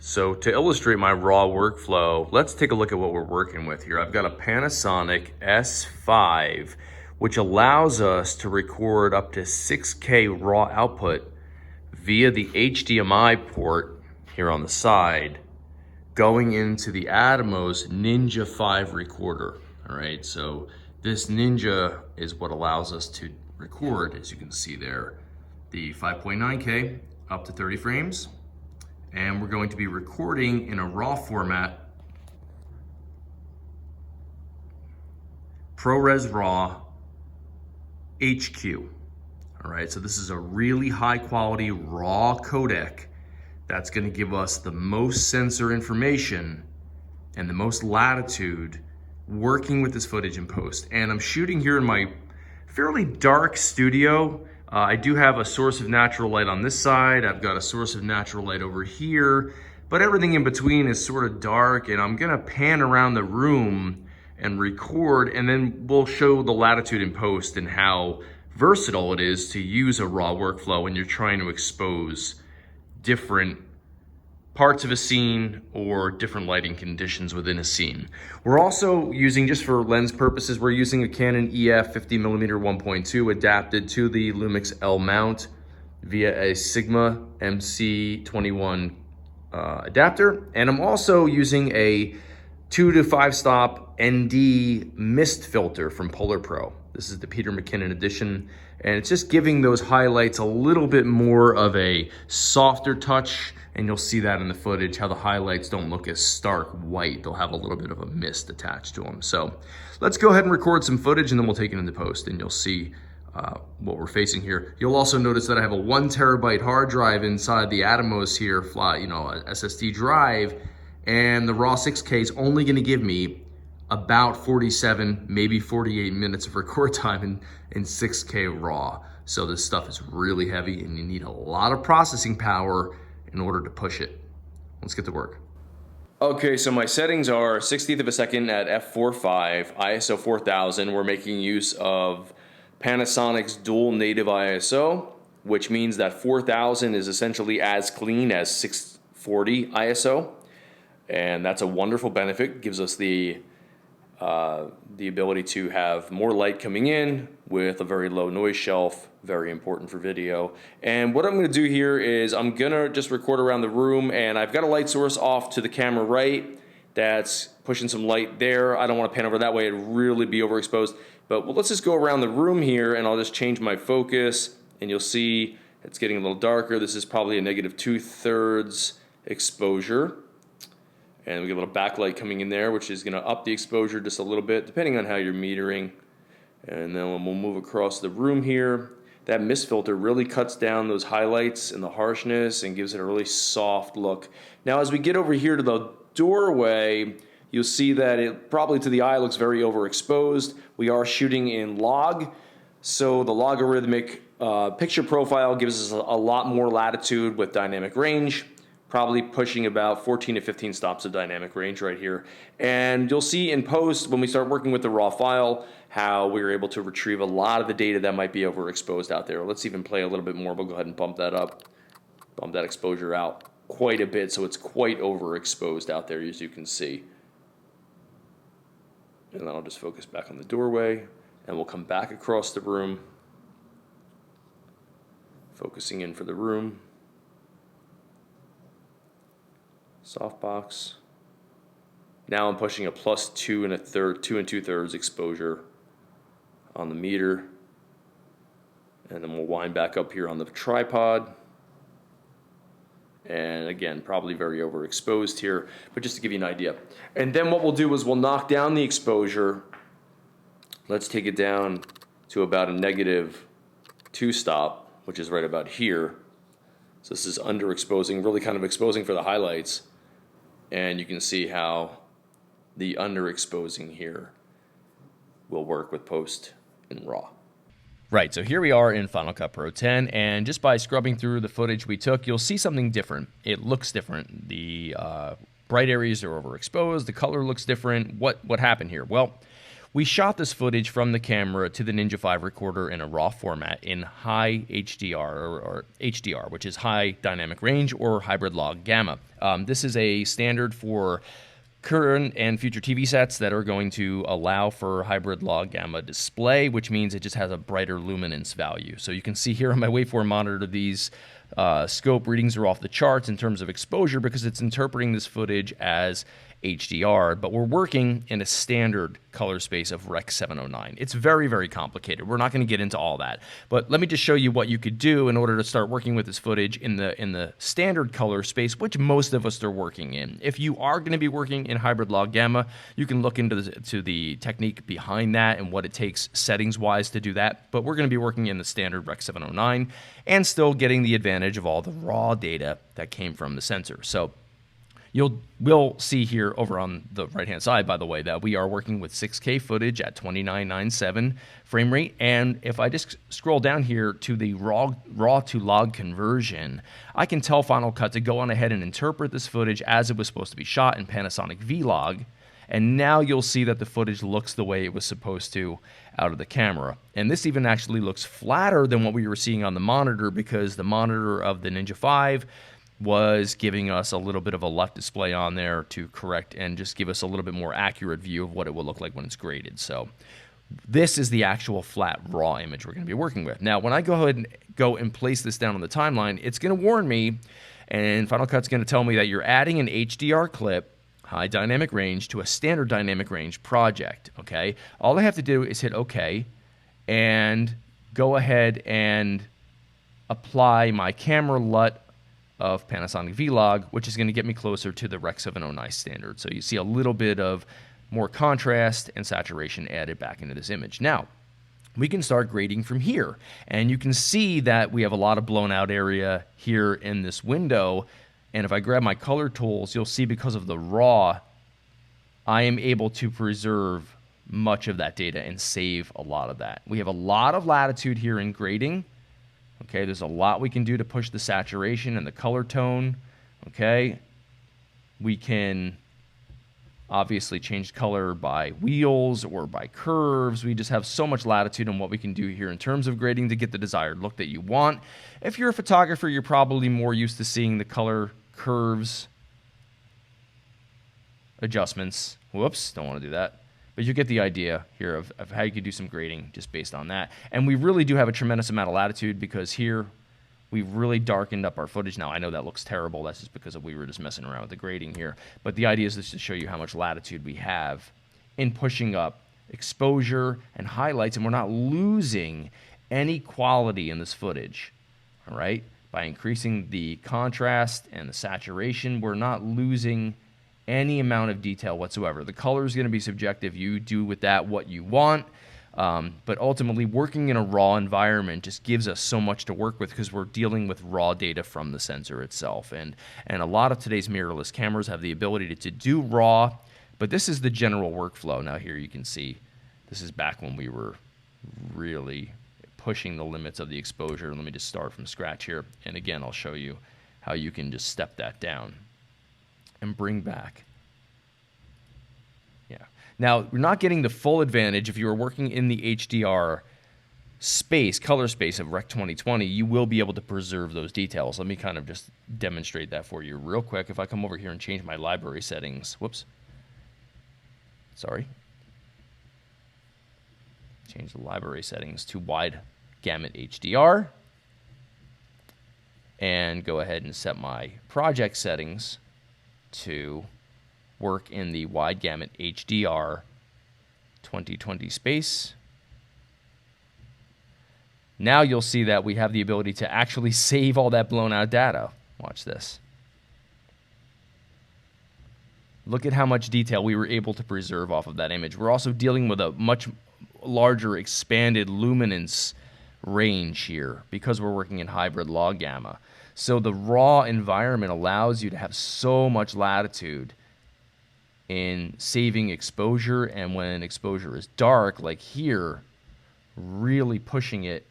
So to illustrate my RAW workflow, let's take a look at what we're working with here. I've got a Panasonic S5, which allows us to record up to 6K RAW output via the HDMI port here on the side, going into the Atomos Ninja 5 recorder. All right, so this Ninja is what allows us to record, as you can see there, the 5.9K up to 30 frames. And we're going to be recording in a RAW format, ProRes RAW HQ. All right, so this is a really high quality RAW codec that's gonna give us the most sensor information and the most latitude working with this footage in post. And I'm shooting here in my fairly dark studio. I do have a source of natural light on this side. I've got a source of natural light over here, but everything in between is sort of dark, and I'm gonna pan around the room and record, and then we'll show the latitude in post and how versatile it is to use a RAW workflow when you're trying to expose different parts of a scene or different lighting conditions within a scene. We're also using, just for lens purposes, we're using a Canon EF 50mm 1.2 adapted to the Lumix L mount via a Sigma MC21 adapter. And I'm also using a 2 to 5 stop ND mist filter from Polar Pro. This is the Peter McKinnon edition, and it's just giving those highlights a little bit more of a softer touch. And you'll see that in the footage, how the highlights don't look as stark white. They'll have a little bit of a mist attached to them. So let's go ahead and record some footage, and then we'll take it into post, and you'll see what we're facing here. You'll also notice that I have a 1 terabyte hard drive inside the Atomos here, a SSD drive, and the RAW 6K is only gonna give me about 47, maybe 48 minutes of record time in 6K RAW. So this stuff is really heavy, and you need a lot of processing power in order to push it. Let's get to work. Okay, so my settings are 1/60th of a second at f4.5, ISO 4000. We're making use of Panasonic's dual native ISO, which means that 4000 is essentially as clean as 640 ISO. And that's a wonderful benefit. Gives us the ability to have more light coming in with a very low noise shelf, very important for video. And what I'm gonna do here is I'm gonna just record around the room, and I've got a light source off to the camera right that's pushing some light there. I don't wanna pan over that way, it'd really be overexposed. But let's just go around the room here, and I'll just change my focus, and you'll see it's getting a little darker. This is probably a -2/3 exposure. And we get a little backlight coming in there, which is gonna up the exposure just a little bit, depending on how you're metering. And then we'll move across the room here. That mist filter really cuts down those highlights and the harshness and gives it a really soft look. Now, as we get over here to the doorway, you'll see that it probably to the eye looks very overexposed. We are shooting in log, so the logarithmic picture profile gives us a lot more latitude with dynamic range. Probably pushing about 14 to 15 stops of dynamic range right here. And you'll see in post, when we start working with the raw file, how we were able to retrieve a lot of the data that might be overexposed out there. Let's even play a little bit more. We'll go ahead and bump that up, bump that exposure out quite a bit, so it's quite overexposed out there, as you can see. And then I'll just focus back on the doorway, and we'll come back across the room, focusing in for the room. Softbox. Now I'm pushing a +2 2 2/3 exposure on the meter. And then we'll wind back up here on the tripod. And again, probably very overexposed here, but just to give you an idea. And then what we'll do is we'll knock down the exposure. Let's take it down to about a -2 stop, which is right about here. So this is underexposing, really kind of exposing for the highlights. And you can see how the underexposing here will work with post in RAW. Right, so here we are in Final Cut Pro 10, and just by scrubbing through the footage we took, you'll see something different. It looks different. The bright areas are overexposed, the color looks different. What happened here? Well, We shot this footage from the camera to the Ninja 5 recorder in a RAW format in high HDR or HDR, which is high dynamic range or hybrid log gamma. This is a standard for current and future TV sets that are going to allow for hybrid log gamma display, which means it just has a brighter luminance value. So you can see here on my waveform monitor, these scope readings are off the charts in terms of exposure because it's interpreting this footage as HDR, but we're working in a standard color space of Rec 709. It's very, very complicated. We're not going to get into all that, but let me just show you what you could do in order to start working with this footage in the standard color space, which most of us are working in. If you are going to be working in hybrid log gamma, you can look into the technique behind that and what it takes settings-wise to do that, but we're going to be working in the standard Rec 709 and still getting the advantage of all the raw data that came from the sensor. So we'll see here over on the right-hand side, by the way, that we are working with 6K footage at 2997 frame rate. And if I just scroll down here to the raw to log conversion, I can tell Final Cut to go on ahead and interpret this footage as it was supposed to be shot in Panasonic Vlog. And now you'll see that the footage looks the way it was supposed to out of the camera. And this even actually looks flatter than what we were seeing on the monitor, because the monitor of the Ninja 5 was giving us a little bit of a left display on there to correct and just give us a little bit more accurate view of what it will look like when it's graded. So this is the actual flat raw image we're going to be working with. Now, when I go ahead and place this down on the timeline, it's going to warn me, and Final Cut's going to tell me that you're adding an HDR clip, high dynamic range, to a standard dynamic range project, okay? All I have to do is hit OK and go ahead and apply my camera LUT of Panasonic Vlog, which is going to get me closer to the Rec 709 standard. So you see a little bit of more contrast and saturation added back into this image. Now, we can start grading from here. And you can see that we have a lot of blown out area here in this window. And if I grab my color tools, you'll see because of the raw, I am able to preserve much of that data and save a lot of that. We have a lot of latitude here in grading. Okay, there's a lot we can do to push the saturation and the color tone. Okay, we can obviously change color by wheels or by curves. We just have so much latitude in what we can do here in terms of grading to get the desired look that you want. If you're a photographer, you're probably more used to seeing the color curves, adjustments. Whoops, don't want to do that. But you get the idea here of how you could do some grading just based on that. And we really do have a tremendous amount of latitude, because here we've really darkened up our footage. Now, I know that looks terrible. That's just because we were just messing around with the grading here. But the idea is just to show you how much latitude we have in pushing up exposure and highlights, and we're not losing any quality in this footage, all right? By increasing the contrast and the saturation, we're not losing any amount of detail whatsoever. The color is going to be subjective. You do with that what you want. But ultimately, working in a raw environment just gives us so much to work with, because we're dealing with raw data from the sensor itself. And a lot of today's mirrorless cameras have the ability to do raw, but this is the general workflow. Now here you can see this is back when we were really pushing the limits of the exposure. Let me just start from scratch here. And again, I'll show you how you can just step that down and bring back. Yeah. Now, we're not getting the full advantage. If you were working in the HDR space, color space of Rec 2020, you will be able to preserve those details. Let me kind of just demonstrate that for you real quick. If I come over here and change my library settings, whoops, sorry. Change the library settings to wide gamut HDR, and go ahead and set my project settings to work in the wide gamut HDR 2020 space. Now you'll see that we have the ability to actually save all that blown out data. Watch this. Look at how much detail we were able to preserve off of that image. We're also dealing with a much larger expanded luminance range here because we're working in hybrid log gamma. So the raw environment allows you to have so much latitude in saving exposure, and when exposure is dark, like here, really pushing it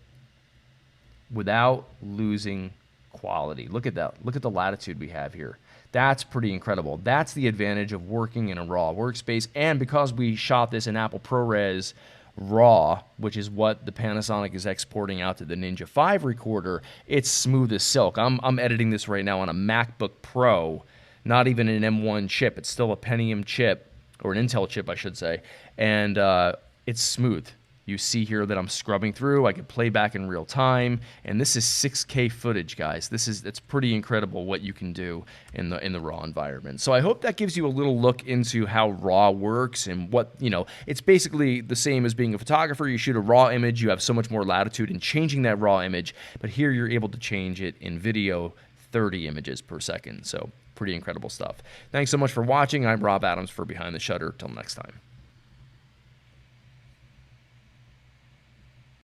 without losing quality. Look at that. Look at the latitude we have here. That's pretty incredible. That's the advantage of working in a RAW workspace. And because we shot this in Apple ProRes RAW, which is what the Panasonic is exporting out to the Ninja 5 recorder, it's smooth as silk. I'm editing this right now on a MacBook Pro, not even an M1 chip. It's still a Pentium chip, or an Intel chip, I should say. And it's smooth. You see here that I'm scrubbing through. I can play back in real time, and this is 6K footage, guys. It's pretty incredible what you can do in the RAW environment. So I hope that gives you a little look into how RAW works and what, you know, it's basically the same as being a photographer. You shoot a RAW image, you have so much more latitude in changing that RAW image, but here you're able to change it in video 30 images per second. So pretty incredible stuff. Thanks so much for watching. I'm Rob Adams for Behind the Shutter. Till next time.